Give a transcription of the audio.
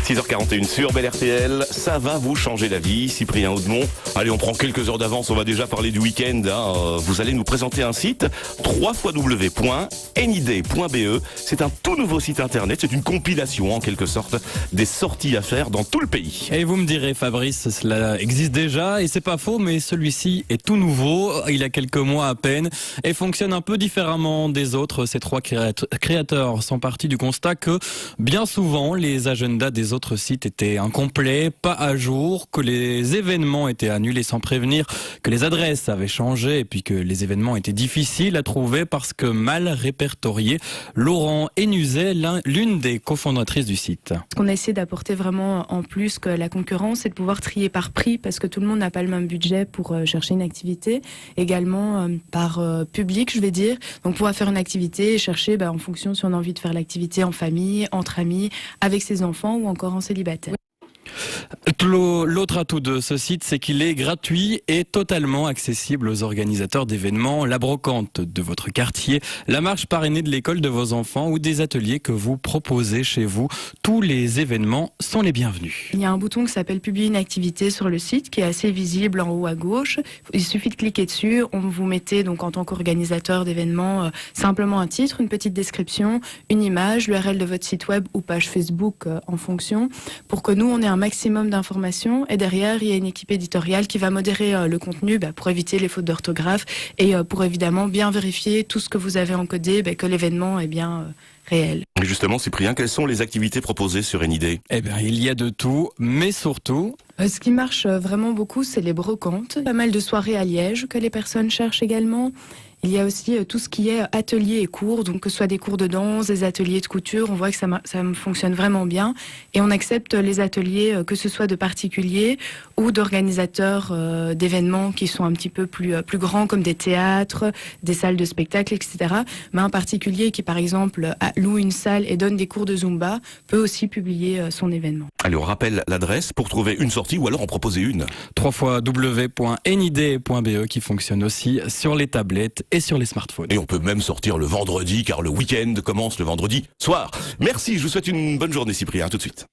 6h41 sur Bel RTL, ça va vous changer la vie, Cyprien Audemont. Allez, on prend quelques heures d'avance, on va déjà parler du week-end. Vous allez nous présenter un site, www.nid.be. C'est un tout nouveau site internet, c'est une compilation en quelque sorte des sorties à faire dans tout le pays. Et vous me direz, Fabrice, cela existe déjà et c'est pas faux, mais celui-ci est tout nouveau, il a quelques mois à peine et fonctionne un peu différemment des autres. Ces trois créateurs sont partis du constat que bien souvent les agendas des autres sites étaient incomplets, pas à jour, que les événements étaient annulés sans prévenir, que les adresses avaient changé et puis que les événements étaient difficiles à trouver parce que mal répertoriés. Laurent Hénuzet, l'une des cofondatrices du site. Ce qu'on a essayé d'apporter vraiment en plus que la concurrence, c'est de pouvoir trier par prix parce que tout le monde n'a pas le même budget pour chercher une activité. Également par public, je vais dire. Donc pouvoir faire une activité et chercher en fonction si on a envie de faire l'activité en famille, entre amis, avec ses enfants ou encore en célibataire. L'autre atout de ce site, c'est qu'il est gratuit et totalement accessible aux organisateurs d'événements, la brocante de votre quartier, la marche parrainée de l'école de vos enfants ou des ateliers que vous proposez chez vous. Tous les événements sont les bienvenus. Il y a un bouton qui s'appelle Publier une activité sur le site qui est assez visible en haut à gauche. Il suffit de cliquer dessus. On vous mettez donc en tant qu'organisateur d'événements simplement un titre, une petite description, une image, l'URL de votre site web ou page Facebook en fonction pour que nous on ait un maximum d'informations et derrière il y a une équipe éditoriale qui va modérer le contenu pour éviter les fautes d'orthographe et pour évidemment bien vérifier tout ce que vous avez encodé, que l'événement est bien réel. Et justement, Cyprien, quelles sont les activités proposées sur NID? Eh bien, il y a de tout, mais surtout... Ce qui marche vraiment beaucoup, c'est les brocantes. Pas mal de soirées à Liège que les personnes cherchent également. Il y a aussi tout ce qui est ateliers et cours, donc que ce soit des cours de danse, des ateliers de couture, on voit que ça fonctionne vraiment bien. Et on accepte les ateliers, que ce soit de particuliers ou d'organisateurs d'événements qui sont un petit peu plus grands, comme des théâtres, des salles de spectacle, etc. Mais un particulier qui, par exemple, loue une salle et donne des cours de Zumba peut aussi publier son événement. Allez, on rappelle l'adresse pour trouver une sortie ou alors en proposer une. www.nid.be qui fonctionne aussi sur les tablettes et sur les smartphones. Et on peut même sortir le vendredi car le week-end commence le vendredi soir. Merci, je vous souhaite une bonne journée Cyprien, à tout de suite.